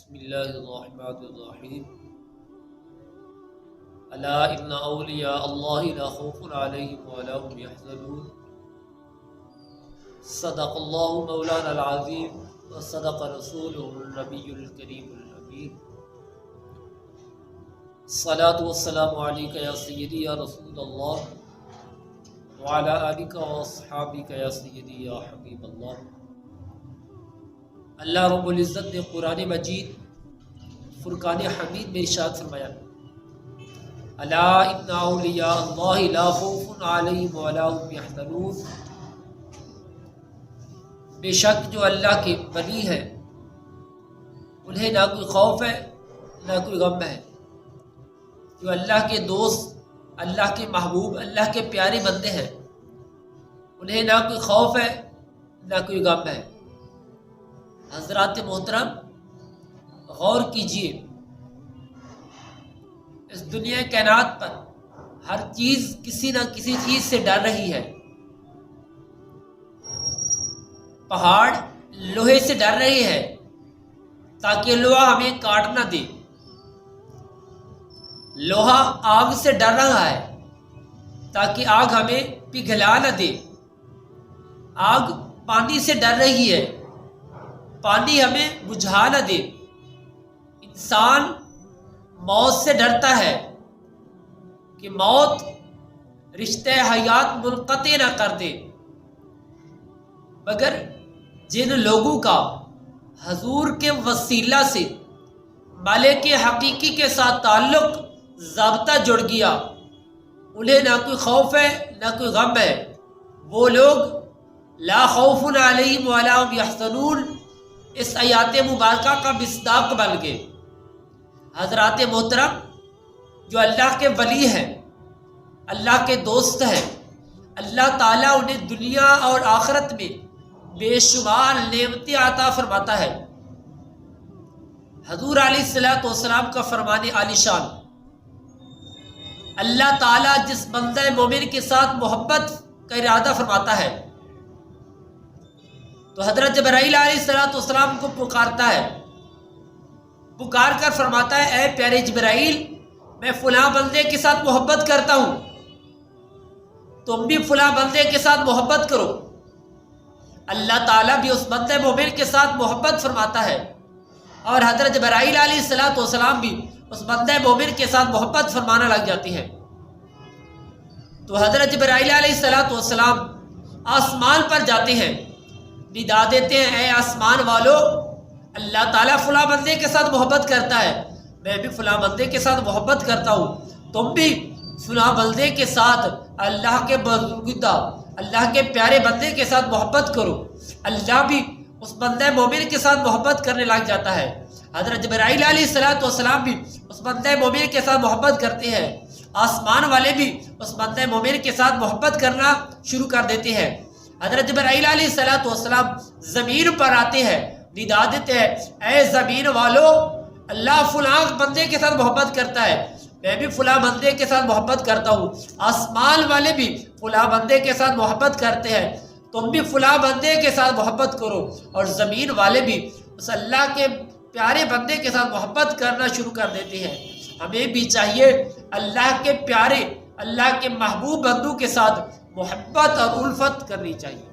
بسم اللہ الرحمن الرحیم الا ان اولیاء اللہ لا خوف علیہم ولا هم یحزنون صدق اللہ مولانا العظیم وصدق رسولہ النبی الکریم الامین الصلاۃ والسلام علیک یا سیدی یا رسول اللہ وعلی آلک واصحابک یا سیدی یا حبیب اللہ۔ اللہ رب العزت نے قرآن مجید فرقان حمید میں ارشاد فرمایا الا ان اولیاء اللہ لا خوف علیہم ولا هم یحزنون، بے شک جو اللہ کے ولی ہیں انہیں نہ کوئی خوف ہے نہ کوئی غم ہے۔ جو اللہ کے دوست، اللہ کے محبوب، اللہ کے پیارے بندے ہیں انہیں نہ کوئی خوف ہے نہ کوئی غم ہے۔ حضرات محترم، غور کیجئے، اس دنیا کائنات پر ہر چیز کسی نہ کسی چیز سے ڈر رہی ہے۔ پہاڑ لوہے سے ڈر رہے ہیں تاکہ لوہا ہمیں کاٹ نہ دے، لوہا آگ سے ڈر رہا ہے تاکہ آگ ہمیں پگھلا نہ دے، آگ پانی سے ڈر رہی ہے پانی ہمیں بجھا نہ دے، انسان موت سے ڈرتا ہے کہ موت رشتہ حیات منقطع نہ کر دے، مگر جن لوگوں کا حضور کے وسیلہ سے مالک حقیقی کے ساتھ تعلق ضابطہ جڑ گیا انہیں نہ کوئی خوف ہے نہ کوئی غم ہے۔ وہ لوگ لا خوف علیہم ولا هم یحزنون اس آیات مبارکہ کا مصداق بن گئے۔ حضرات محترم، جو اللہ کے ولی ہیں، اللہ کے دوست ہیں، اللہ تعالیٰ انہیں دنیا اور آخرت میں بے شمار نعمتیں عطا فرماتا ہے۔ حضور علیہ السلام کا فرمان عالی شان، اللہ تعالیٰ جس بندہ مومن کے ساتھ محبت کا ارادہ فرماتا ہے تو حضرت جبرائیل علیہ السلام کو پکارتا ہے، پکار کر فرماتا ہے اے پیارے جبرائیل، میں فلاں بندے کے ساتھ محبت کرتا ہوں، تم بھی فلاں بندے کے ساتھ محبت کرو۔ اللہ تعالیٰ بھی اس بندے مومن کے ساتھ محبت فرماتا ہے اور حضرت جبرائیل علیہ السلام بھی اس بندے مومن کے ساتھ محبت فرمانا لگ جاتی ہے۔ تو حضرت جبرائیل علیہ السلام آسمان پر جاتے ہیں، ندا دیتے ہیں اے آسمان والو، اللہ تعالیٰ فلاں بندے کے ساتھ محبت کرتا ہے، میں بھی فلاں بندے کے ساتھ محبت کرتا ہوں، تم بھی فلاں بندے کے ساتھ اللہ کے برگزیدہ، اللہ کے پیارے بندے کے ساتھ محبت کرو۔ اللہ بھی اس بندے مومن کے ساتھ محبت کرنے لگ جاتا ہے۔ حضرت جبرائیل علیہ السلام بھی اس بندے مومن کے ساتھ محبت کرتے ہیں، آسمان والے بھی اس بندے مومن کے ساتھ محبت کرنا شروع کر دیتے ہیں۔ حضرت جبرائیل علیہ السلام زمین پر آتے ہیں، ندا دیتے ہیں اے زمین والو، اللہ فلاں بندے کے ساتھ محبت کرتا ہے، میں بھی فلاں بندے کے ساتھ محبت کرتا ہوں۔ آسمان والے بھی فلاں بندے کے ساتھ محبت کرتے ہیں، تم بھی فلاں بندے کے ساتھ محبت کرو۔ اور زمین والے بھی اس اللہ کے پیارے بندے کے ساتھ محبت کرنا شروع کر دیتے ہیں۔ ہمیں بھی چاہیے اللہ کے پیارے، اللہ کے محبوب بندوں کے ساتھ محبت اور الفت کرنی چاہیے۔